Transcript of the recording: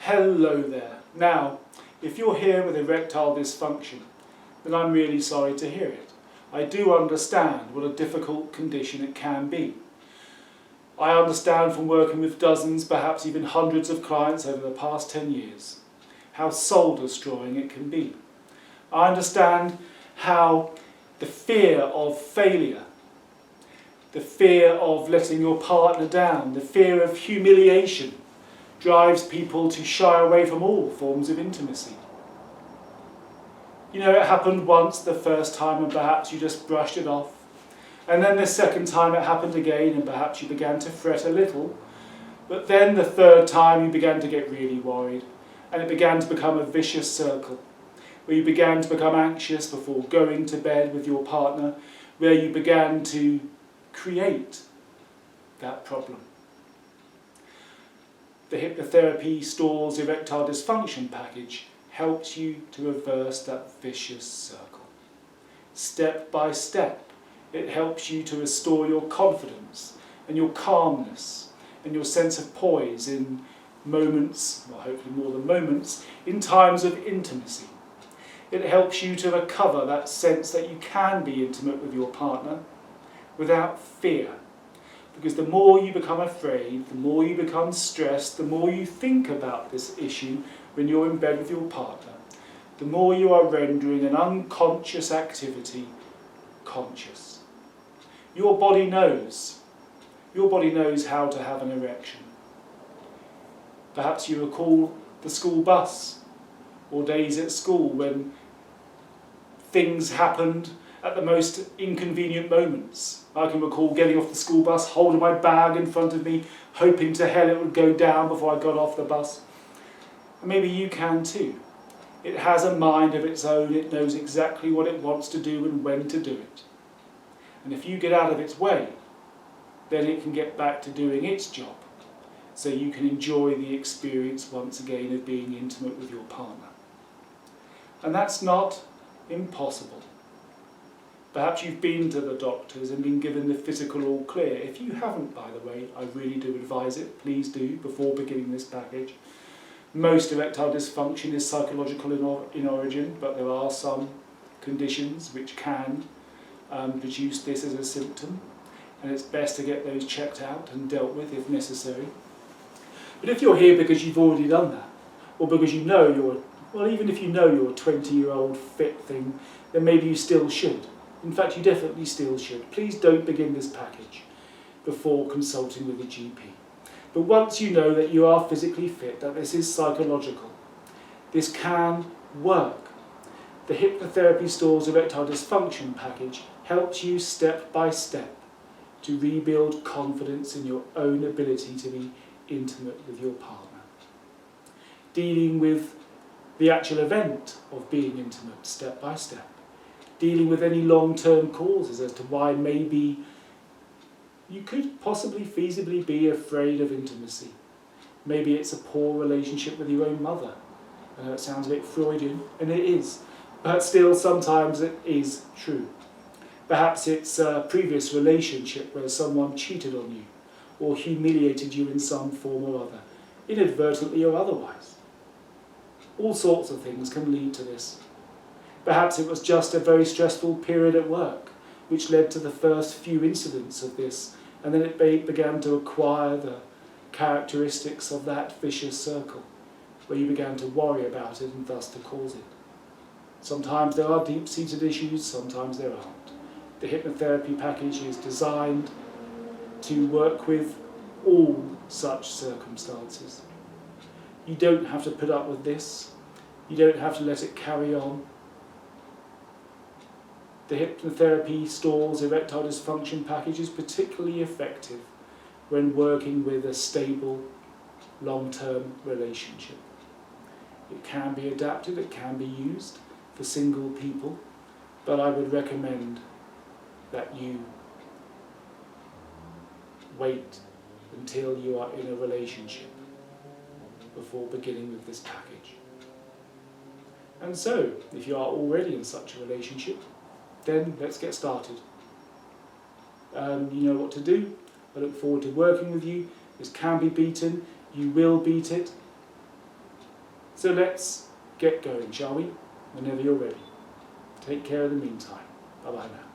Hello there. Now, if you're here with erectile dysfunction, then I'm really sorry to hear it. I do understand what a difficult condition it can be. I understand from working with dozens, perhaps even hundreds of clients over the past 10 years, how soul-destroying it can be. I understand how the fear of failure, the fear of letting your partner down, the fear of humiliation drives people to shy away from all forms of intimacy. You know, it happened once the first time and perhaps you just brushed it off. And then the second time it happened again and perhaps you began to fret a little. But then the third time you began to get really worried and it began to become a vicious circle where you began to become anxious before going to bed with your partner, where you began to create that problem. The Hypnotherapy Store's Erectile Dysfunction package helps you to reverse that vicious circle. Step by step, it helps you to restore your confidence and your calmness and your sense of poise in moments, well hopefully more than moments, in times of intimacy. It helps you to recover that sense that you can be intimate with your partner without fear. Because the more you become afraid, the more you become stressed, the more you think about this issue when you're in bed with your partner, the more you are rendering an unconscious activity conscious. Your body knows. Your body knows how to have an erection. Perhaps you recall the school bus or days at school when things happened at the most inconvenient moments. I can recall getting off the school bus, holding my bag in front of me, hoping to hell it would go down before I got off the bus. And maybe you can too. It has a mind of its own, it knows exactly what it wants to do and when to do it. And if you get out of its way, then it can get back to doing its job, so you can enjoy the experience once again of being intimate with your partner. And that's not impossible. Perhaps you've been to the doctors and been given the physical all clear. If you haven't, by the way, I really do advise it. Please do, before beginning this package. Most erectile dysfunction is psychological in origin, but there are some conditions which can produce this as a symptom. And it's best to get those checked out and dealt with if necessary. But if you're here because you've already done that, or because you know even if you know you're a 20-year-old fit thing, then maybe you still should. In fact, you definitely still should. Please don't begin this package before consulting with a GP. But once you know that you are physically fit, that this is psychological, this can work. The Hypnotherapy Store's Erectile Dysfunction package helps you step by step to rebuild confidence in your own ability to be intimate with your partner. Dealing with the actual event of being intimate step by step. Dealing with any long-term causes as to why maybe you could possibly feasibly be afraid of intimacy. Maybe it's a poor relationship with your own mother. I know it sounds a bit Freudian, and it is, but still sometimes it is true. Perhaps it's a previous relationship where someone cheated on you or humiliated you in some form or other, inadvertently or otherwise. All sorts of things can lead to this. Perhaps it was just a very stressful period at work, which led to the first few incidents of this, and then it began to acquire the characteristics of that vicious circle, where you began to worry about it and thus to cause it. Sometimes there are deep-seated issues, sometimes there aren't. The hypnotherapy package is designed to work with all such circumstances. You don't have to put up with this. You don't have to let it carry on. The Hypnotherapy Store's Erectile Dysfunction package is particularly effective when working with a stable, long-term relationship. It can be adapted, it can be used for single people, but I would recommend that you wait until you are in a relationship before beginning with this package. And so, if you are already in such a relationship, then let's get started. You know what to do. I look forward to working with you. This can be beaten. You will beat it. So let's get going, shall we? Whenever you're ready. Take care in the meantime. Bye-bye now.